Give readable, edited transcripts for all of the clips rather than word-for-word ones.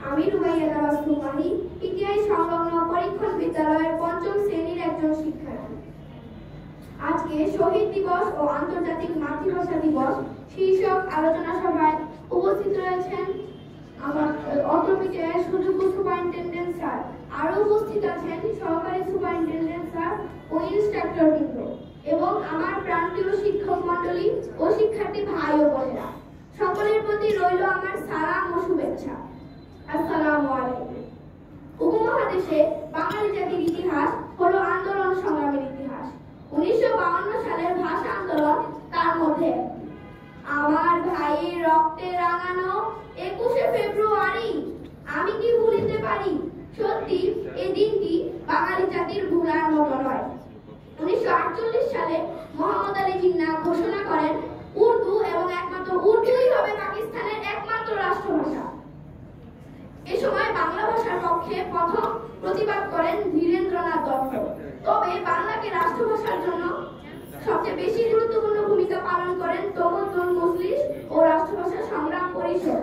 আমি রুবাইয়া নাওয়াজ রুমাহি, পিটিআই সংলগ্ন পরীক্ষণ বিদ্যালয়ের পঞ্চম শ্রেণীর একজন শিক্ষার্থী। আজকে শহীদ দিবস ও আন্তর্জাতিক মাতৃভাষা দিবস শীর্ষক আলোচনা সভায় উপস্থিত রয়েছেন আমার অত্র পিটিআইয়ের সুযোগ্য সুপারিনটেনডেন্ট স্যার। আরও উপস্থিত আছেন সহকারী সুপারিনটেনডেন্ট স্যার ও ইনস্ট্রাক্টর বৃন্দ এবং আমার প্রাণপ্রিয় শিক্ষক মণ্ডলী ও শিক্ষার্থী ভাই ও বোনেরা। সকলের প্রতি রইল আমার সালাম ও শুভেচ্ছা। আসসালামু আলাইকুম। উপমহাদেশে বাঙালি জাতির ইতিহাস হলো আন্দোলন সংগ্রামের ইতিহাস। 1952 সালের ভাষা আন্দোলন তার মধ্যে। আমার ভাইয়ের রক্তে রাঙানো 21শে ফেব্রুয়ারি আমি কি ভুলিতে পারি? সত্যি এই দিনটি বাঙালি জাতির ভুলার মতো নয়। 1948 সালে মোহাম্মদ আলী জিন্নাহ ঘোষণা করেন উর্দু এবং একমাত্র উর্দুই হবে পাকিস্তানের একমাত্র রাষ্ট্রভাষা। এ সময় বাংলা ভাষার পক্ষে প্রথম প্রতিবাদ করেন ধীরেন্দ্রনাথ দত্ত। তবে বাংলাকে রাষ্ট্রভাষার জন্য সবচেয়ে বেশি গুরুত্বপূর্ণ ভূমিকা পালন করেন তমদ্দুন মজলিস ও রাষ্ট্রভাষা সংগ্রাম পরিষদ।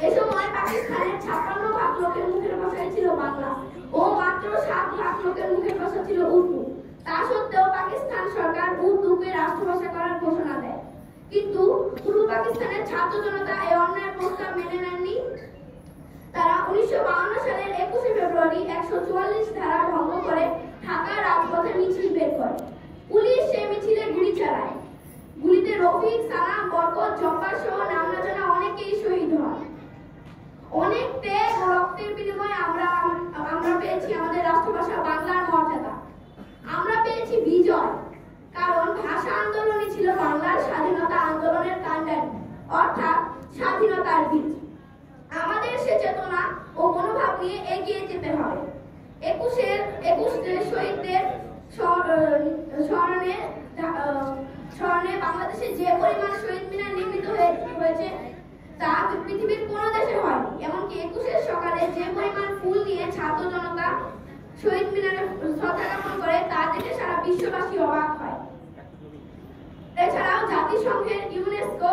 এ সময় পাকিস্তানের 56 ভাগ লোকের মুখের ভাষাই ছিল বাংলা ও মাত্র 7 ভাগ লোকের মুখের ভাষা ছিল উর্দু। তা সত্ত্বেও পাকিস্তান সরকার উর্দুকে রাষ্ট্রভাষা করার ঘোষণা দেয়, কিন্তু পূর্ব পাকিস্তানের ছাত্র জনতা এই অন্যায়ের প্রস্তাব মেনে নেননি। তারা 1952 সালের 21শে ফেব্রুয়ারি 144 ধারা ভঙ্গ করে ঢাকার রাজপথে মিছিল বের করে। পুলিশ সেই মিছিলে গুলি চালায়। গুলিতে রফিক, সালাম, বরকত, জব্বার সহ নাম না জানা অনেকেই শহীদ হন। অনেক ত্যাগ ও রক্তের বিনিময়ে আমরা পেয়েছি আমাদের রাষ্ট্রভাষা বাংলার মর্যাদা। আমরা পেয়েছি বিজয়, কারণ ভাষা আন্দোলনই ছিল বাংলার স্বাধীনতা আন্দোলনের কাণ্ডারি, অর্থাৎ স্বাধীনতার বীজ। আমাদের সে চেতনা ও মনোভাব নিয়ে এগিয়ে যেতে হবে। 21 শহীদদের স্মরণে বাংলাদেশে যে পরিমাণ শহীদ মিনার নির্মিত হয়েছে তা পৃথিবীর কোনো দেশে হয়নি। এমনকি 21 সকালে যে পরিমাণ ফুল নিয়ে ছাত্র জনতা শহীদ মিনারে শ্রদ্ধা জ্ঞাপন করে তা দেখে সারা বিশ্ববাসী অবাক হয়। এছাড়াও জাতিসংঘের ইউনেস্কো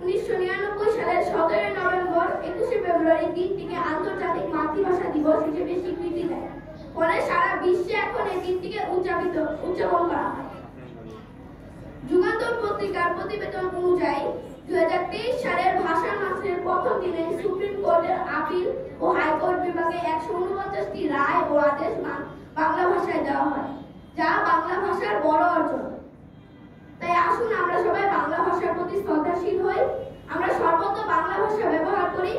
1999 সালের 17 নভেম্বর 21শে ফেব্রুয়ারি দিনটিকে আন্তর্জাতিক মাতৃভাষা দিবস হিসেবে স্বীকৃতি দেয়। ফলে সারা বিশ্বে এখন এই দিনটিকে উদযাপন করা হয়। যুগান্তর পত্রিকার প্রতিবেদন অনুযায়ী 2023 সালের ভাষা মাসের প্রথম দিনে সুপ্রিম কোর্টের আপিল ও হাইকোর্ট বিভাগে 149টি রায় ও আদেশ বাংলা ভাষায় দেওয়া হয়, যা বাংলা ভাষার বড় অর্জন। তাই আসুন আমরা সবাই বাংলা ভাষার প্রতি শ্রদ্ধাশীল হই, আমরা সর্বত্র বাংলা ভাষা ব্যবহার করি